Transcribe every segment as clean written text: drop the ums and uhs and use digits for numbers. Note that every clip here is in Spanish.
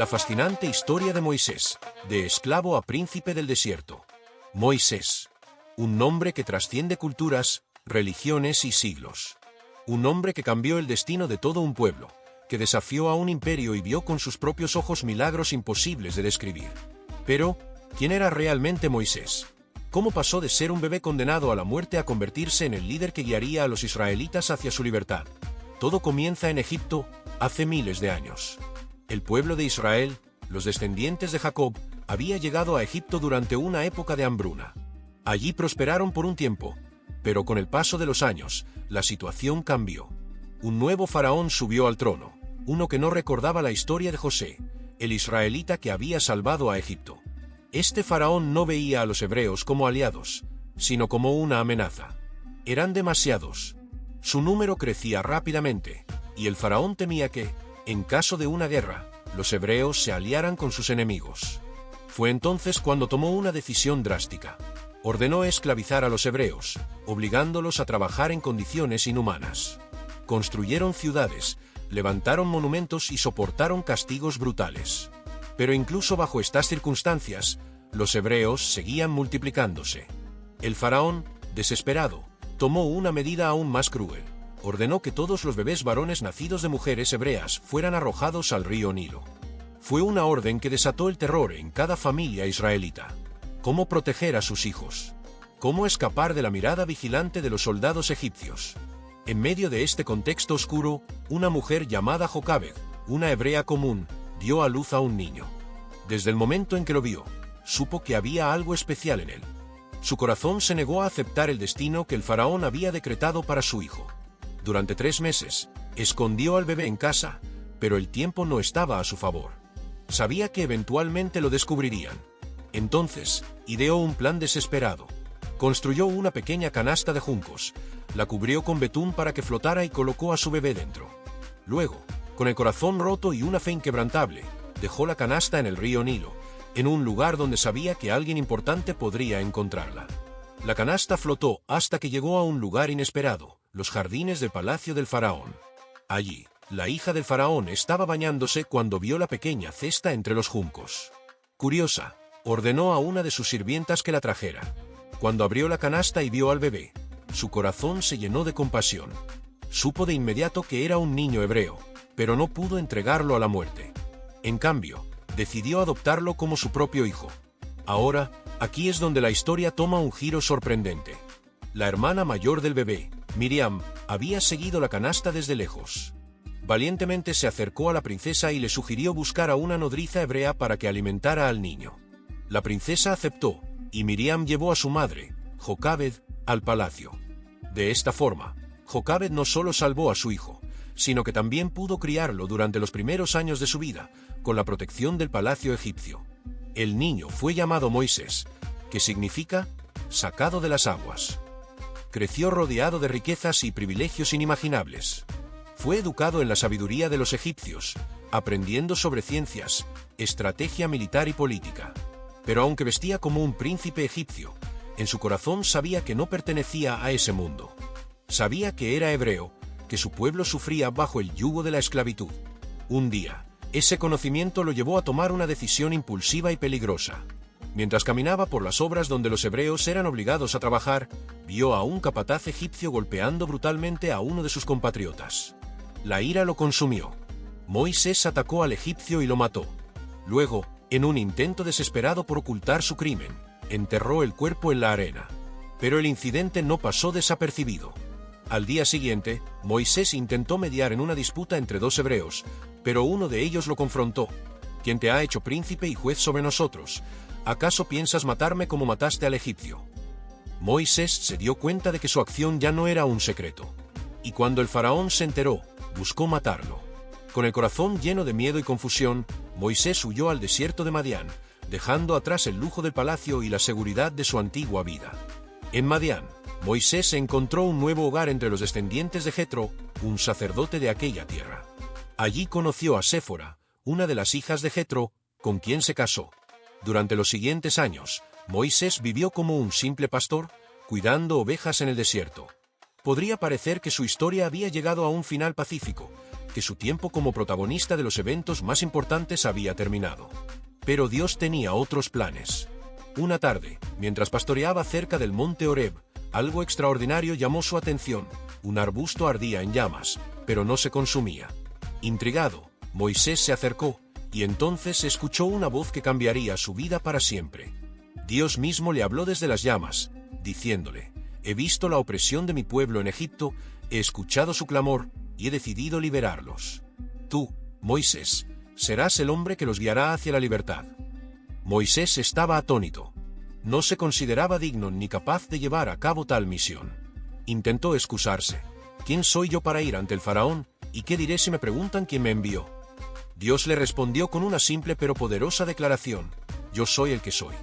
La fascinante historia de Moisés, de esclavo a príncipe del desierto. Moisés. Un nombre que trasciende culturas, religiones y siglos. Un hombre que cambió el destino de todo un pueblo, que desafió a un imperio y vio con sus propios ojos milagros imposibles de describir. Pero, ¿quién era realmente Moisés? ¿Cómo pasó de ser un bebé condenado a la muerte a convertirse en el líder que guiaría a los israelitas hacia su libertad? Todo comienza en Egipto, hace miles de años. El pueblo de Israel, los descendientes de Jacob, había llegado a Egipto durante una época de hambruna. Allí prosperaron por un tiempo, pero con el paso de los años, la situación cambió. Un nuevo faraón subió al trono, uno que no recordaba la historia de José, el israelita que había salvado a Egipto. Este faraón no veía a los hebreos como aliados, sino como una amenaza. Eran demasiados. Su número crecía rápidamente, y el faraón temía que, en caso de una guerra, los hebreos se aliaran con sus enemigos. Fue entonces cuando tomó una decisión drástica. Ordenó esclavizar a los hebreos, obligándolos a trabajar en condiciones inhumanas. Construyeron ciudades, levantaron monumentos y soportaron castigos brutales. Pero incluso bajo estas circunstancias, los hebreos seguían multiplicándose. El faraón, desesperado, tomó una medida aún más cruel. Ordenó que todos los bebés varones nacidos de mujeres hebreas fueran arrojados al río Nilo. Fue una orden que desató el terror en cada familia israelita. ¿Cómo proteger a sus hijos? ¿Cómo escapar de la mirada vigilante de los soldados egipcios? En medio de este contexto oscuro, una mujer llamada Jocabed, una hebrea común, dio a luz a un niño. Desde el momento en que lo vio, supo que había algo especial en él. Su corazón se negó a aceptar el destino que el faraón había decretado para su hijo. Durante 3 meses, escondió al bebé en casa, pero el tiempo no estaba a su favor. Sabía que eventualmente lo descubrirían. Entonces, ideó un plan desesperado. Construyó una pequeña canasta de juncos, la cubrió con betún para que flotara y colocó a su bebé dentro. Luego, con el corazón roto y una fe inquebrantable, dejó la canasta en el río Nilo, en un lugar donde sabía que alguien importante podría encontrarla. La canasta flotó hasta que llegó a un lugar inesperado, los jardines del palacio del faraón. Allí, la hija del faraón estaba bañándose cuando vio la pequeña cesta entre los juncos. Curiosa, ordenó a una de sus sirvientas que la trajera. Cuando abrió la canasta y vio al bebé, su corazón se llenó de compasión. Supo de inmediato que era un niño hebreo, pero no pudo entregarlo a la muerte. En cambio, decidió adoptarlo como su propio hijo. Ahora, aquí es donde la historia toma un giro sorprendente. La hermana mayor del bebé, Miriam, había seguido la canasta desde lejos. Valientemente se acercó a la princesa y le sugirió buscar a una nodriza hebrea para que alimentara al niño. La princesa aceptó, y Miriam llevó a su madre, Jocabed, al palacio. De esta forma, Jocabed no solo salvó a su hijo, sino que también pudo criarlo durante los primeros años de su vida, con la protección del palacio egipcio. El niño fue llamado Moisés, que significa sacado de las aguas. Creció rodeado de riquezas y privilegios inimaginables. Fue educado en la sabiduría de los egipcios, aprendiendo sobre ciencias, estrategia militar y política. Pero aunque vestía como un príncipe egipcio, en su corazón sabía que no pertenecía a ese mundo. Sabía que era hebreo, que su pueblo sufría bajo el yugo de la esclavitud. Un día, ese conocimiento lo llevó a tomar una decisión impulsiva y peligrosa. Mientras caminaba por las obras donde los hebreos eran obligados a trabajar, vio a un capataz egipcio golpeando brutalmente a uno de sus compatriotas. La ira lo consumió. Moisés atacó al egipcio y lo mató. Luego, en un intento desesperado por ocultar su crimen, enterró el cuerpo en la arena. Pero el incidente no pasó desapercibido. Al día siguiente, Moisés intentó mediar en una disputa entre 2 hebreos, pero uno de ellos lo confrontó. ¿Quién te ha hecho príncipe y juez sobre nosotros? ¿Acaso piensas matarme como mataste al egipcio? Moisés se dio cuenta de que su acción ya no era un secreto. Y cuando el faraón se enteró, buscó matarlo. Con el corazón lleno de miedo y confusión, Moisés huyó al desierto de Madián, dejando atrás el lujo del palacio y la seguridad de su antigua vida. En Madián, Moisés encontró un nuevo hogar entre los descendientes de Jetro, un sacerdote de aquella tierra. Allí conoció a Séfora, una de las hijas de Jetro, con quien se casó. Durante los siguientes años, Moisés vivió como un simple pastor, cuidando ovejas en el desierto. Podría parecer que su historia había llegado a un final pacífico, que su tiempo como protagonista de los eventos más importantes había terminado. Pero Dios tenía otros planes. Una tarde, mientras pastoreaba cerca del monte Horeb, algo extraordinario llamó su atención. Un arbusto ardía en llamas, pero no se consumía. Intrigado, Moisés se acercó, y entonces escuchó una voz que cambiaría su vida para siempre. Dios mismo le habló desde las llamas, diciéndole: «He visto la opresión de mi pueblo en Egipto, he escuchado su clamor, y he decidido liberarlos. Tú, Moisés, serás el hombre que los guiará hacia la libertad». Moisés estaba atónito. No se consideraba digno ni capaz de llevar a cabo tal misión. Intentó excusarse. «¿Quién soy yo para ir ante el faraón? ¿Y qué diré si me preguntan quién me envió?». Dios le respondió con una simple pero poderosa declaración: «Yo soy el que soy.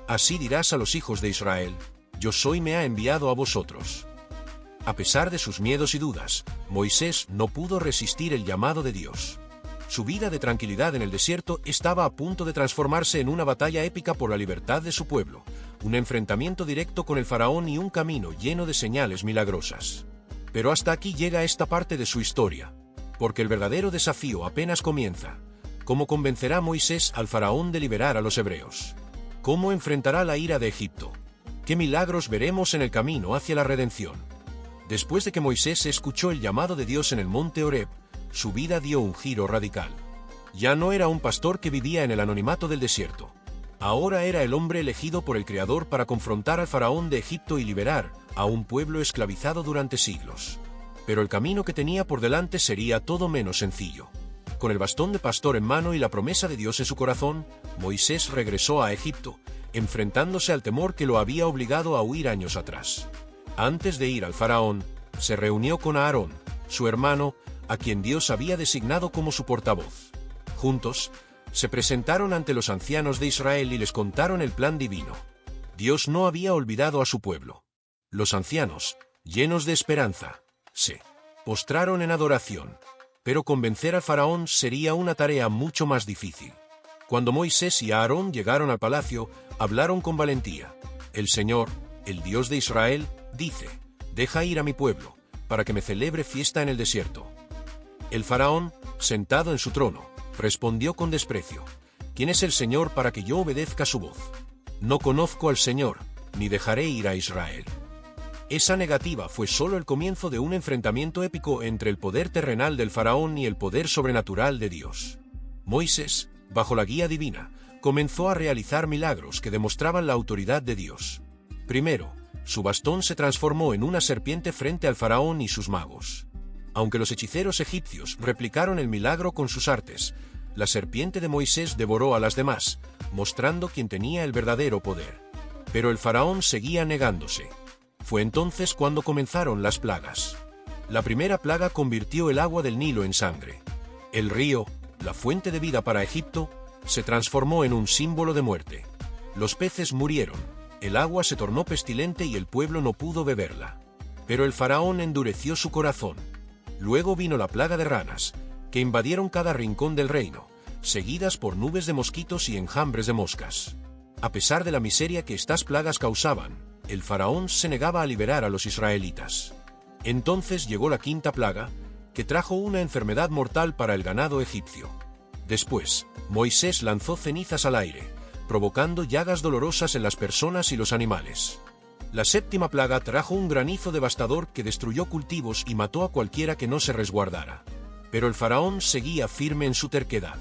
Así dirás a los hijos de Israel: Yo soy me ha enviado a vosotros». A pesar de sus miedos y dudas, Moisés no pudo resistir el llamado de Dios. Su vida de tranquilidad en el desierto estaba a punto de transformarse en una batalla épica por la libertad de su pueblo, un enfrentamiento directo con el faraón y un camino lleno de señales milagrosas. Pero hasta aquí llega esta parte de su historia, porque el verdadero desafío apenas comienza. ¿Cómo convencerá Moisés al faraón de liberar a los hebreos? ¿Cómo enfrentará la ira de Egipto? ¿Qué milagros veremos en el camino hacia la redención? Después de que Moisés escuchó el llamado de Dios en el monte Horeb, su vida dio un giro radical. Ya no era un pastor que vivía en el anonimato del desierto. Ahora era el hombre elegido por el Creador para confrontar al faraón de Egipto y liberar a un pueblo esclavizado durante siglos. Pero el camino que tenía por delante sería todo menos sencillo. Con el bastón de pastor en mano y la promesa de Dios en su corazón, Moisés regresó a Egipto, enfrentándose al temor que lo había obligado a huir años atrás. Antes de ir al faraón, se reunió con Aarón, su hermano, a quien Dios había designado como su portavoz. Juntos, se presentaron ante los ancianos de Israel y les contaron el plan divino. Dios no había olvidado a su pueblo. Los ancianos, llenos de esperanza, se postraron en adoración. Pero convencer al faraón sería una tarea mucho más difícil. Cuando Moisés y Aarón llegaron al palacio, hablaron con valentía. «El Señor, el Dios de Israel, dice: Deja ir a mi pueblo, para que me celebre fiesta en el desierto». El faraón, sentado en su trono, respondió con desprecio: «¿Quién es el Señor para que yo obedezca su voz? No conozco al Señor, ni dejaré ir a Israel». Esa negativa fue solo el comienzo de un enfrentamiento épico entre el poder terrenal del faraón y el poder sobrenatural de Dios. Moisés, bajo la guía divina, comenzó a realizar milagros que demostraban la autoridad de Dios. Primero, su bastón se transformó en una serpiente frente al faraón y sus magos. Aunque los hechiceros egipcios replicaron el milagro con sus artes, la serpiente de Moisés devoró a las demás, mostrando quién tenía el verdadero poder. Pero el faraón seguía negándose. Fue entonces cuando comenzaron las plagas. La primera plaga convirtió el agua del Nilo en sangre. El río, la fuente de vida para Egipto, se transformó en un símbolo de muerte. Los peces murieron, el agua se tornó pestilente y el pueblo no pudo beberla. Pero el faraón endureció su corazón. Luego vino la plaga de ranas, que invadieron cada rincón del reino, seguidas por nubes de mosquitos y enjambres de moscas. A pesar de la miseria que estas plagas causaban, el faraón se negaba a liberar a los israelitas. Entonces llegó la quinta plaga, que trajo una enfermedad mortal para el ganado egipcio. Después, Moisés lanzó cenizas al aire, provocando llagas dolorosas en las personas y los animales. La séptima plaga trajo un granizo devastador que destruyó cultivos y mató a cualquiera que no se resguardara. Pero el faraón seguía firme en su terquedad.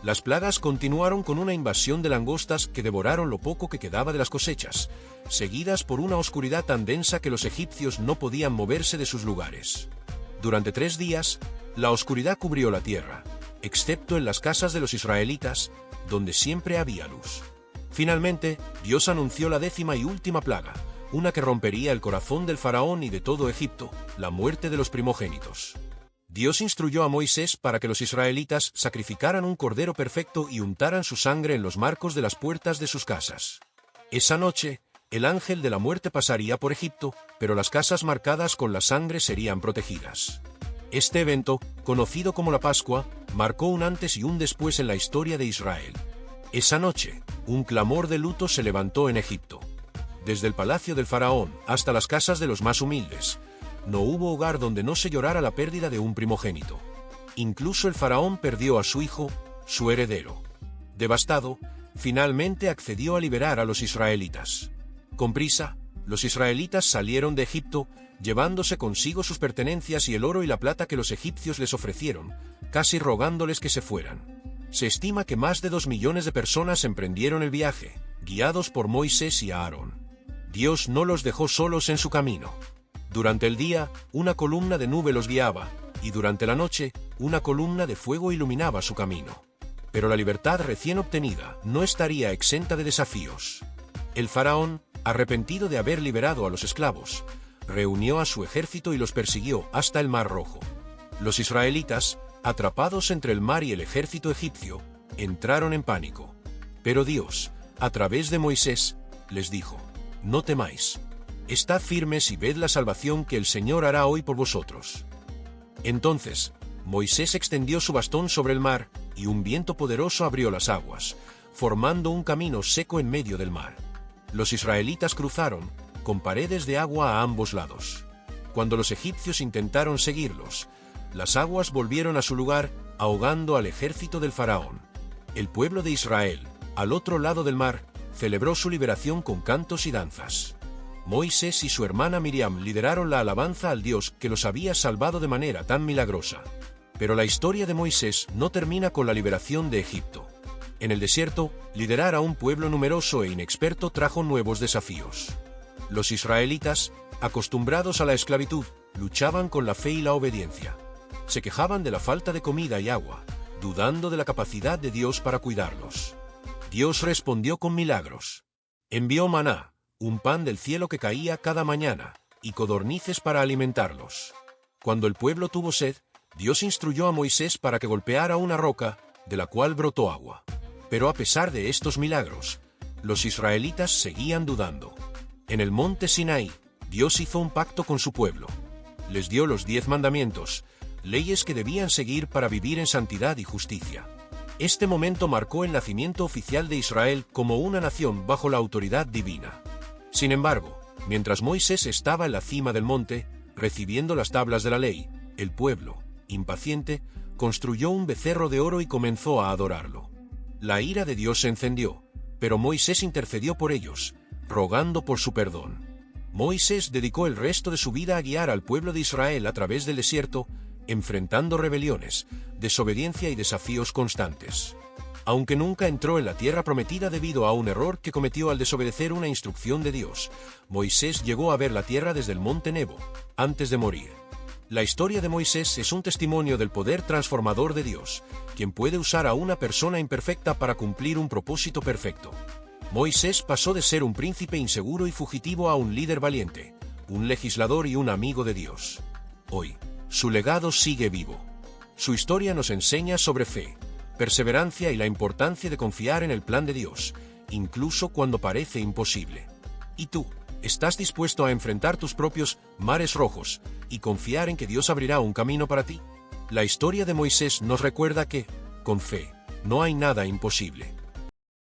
Las plagas continuaron con una invasión de langostas que devoraron lo poco que quedaba de las cosechas, seguidas por una oscuridad tan densa que los egipcios no podían moverse de sus lugares. Durante 3 días, la oscuridad cubrió la tierra, excepto en las casas de los israelitas, donde siempre había luz. Finalmente, Dios anunció la 10ª y última plaga, una que rompería el corazón del faraón y de todo Egipto, la muerte de los primogénitos. Dios instruyó a Moisés para que los israelitas sacrificaran un cordero perfecto y untaran su sangre en los marcos de las puertas de sus casas. Esa noche, el ángel de la muerte pasaría por Egipto, pero las casas marcadas con la sangre serían protegidas. Este evento, conocido como la Pascua, marcó un antes y un después en la historia de Israel. Esa noche, un clamor de luto se levantó en Egipto. Desde el palacio del faraón hasta las casas de los más humildes, no hubo hogar donde no se llorara la pérdida de un primogénito. Incluso el faraón perdió a su hijo, su heredero. Devastado, finalmente accedió a liberar a los israelitas. Con prisa, los israelitas salieron de Egipto, llevándose consigo sus pertenencias y el oro y la plata que los egipcios les ofrecieron, casi rogándoles que se fueran. Se estima que más de 2 millones de personas emprendieron el viaje, guiados por Moisés y Aarón. Dios no los dejó solos en su camino. Durante el día, una columna de nube los guiaba, y durante la noche, una columna de fuego iluminaba su camino. Pero la libertad recién obtenida no estaría exenta de desafíos. El faraón, arrepentido de haber liberado a los esclavos, reunió a su ejército y los persiguió hasta el Mar Rojo. Los israelitas, atrapados entre el mar y el ejército egipcio, entraron en pánico. Pero Dios, a través de Moisés, les dijo: «No temáis. Estad firmes y ved la salvación que el Señor hará hoy por vosotros». Entonces, Moisés extendió su bastón sobre el mar, y un viento poderoso abrió las aguas, formando un camino seco en medio del mar. Los israelitas cruzaron, con paredes de agua a ambos lados. Cuando los egipcios intentaron seguirlos, las aguas volvieron a su lugar, ahogando al ejército del faraón. El pueblo de Israel, al otro lado del mar, celebró su liberación con cantos y danzas. Moisés y su hermana Miriam lideraron la alabanza al Dios que los había salvado de manera tan milagrosa. Pero la historia de Moisés no termina con la liberación de Egipto. En el desierto, liderar a un pueblo numeroso e inexperto trajo nuevos desafíos. Los israelitas, acostumbrados a la esclavitud, luchaban con la fe y la obediencia. Se quejaban de la falta de comida y agua, dudando de la capacidad de Dios para cuidarlos. Dios respondió con milagros. Envió maná, un pan del cielo que caía cada mañana, y codornices para alimentarlos. Cuando el pueblo tuvo sed, Dios instruyó a Moisés para que golpeara una roca, de la cual brotó agua. Pero a pesar de estos milagros, los israelitas seguían dudando. En el monte Sinaí, Dios hizo un pacto con su pueblo. Les dio los 10 mandamientos, leyes que debían seguir para vivir en santidad y justicia. Este momento marcó el nacimiento oficial de Israel como una nación bajo la autoridad divina. Sin embargo, mientras Moisés estaba en la cima del monte, recibiendo las tablas de la ley, el pueblo, impaciente, construyó un becerro de oro y comenzó a adorarlo. La ira de Dios se encendió, pero Moisés intercedió por ellos, rogando por su perdón. Moisés dedicó el resto de su vida a guiar al pueblo de Israel a través del desierto, enfrentando rebeliones, desobediencia y desafíos constantes. Aunque nunca entró en la tierra prometida debido a un error que cometió al desobedecer una instrucción de Dios, Moisés llegó a ver la tierra desde el monte Nebo, antes de morir. La historia de Moisés es un testimonio del poder transformador de Dios, quien puede usar a una persona imperfecta para cumplir un propósito perfecto. Moisés pasó de ser un príncipe inseguro y fugitivo a un líder valiente, un legislador y un amigo de Dios. Hoy, su legado sigue vivo. Su historia nos enseña sobre fe, perseverancia y la importancia de confiar en el plan de Dios, incluso cuando parece imposible. ¿Y tú? ¿Estás dispuesto a enfrentar tus propios mares rojos y confiar en que Dios abrirá un camino para ti? La historia de Moisés nos recuerda que, con fe, no hay nada imposible.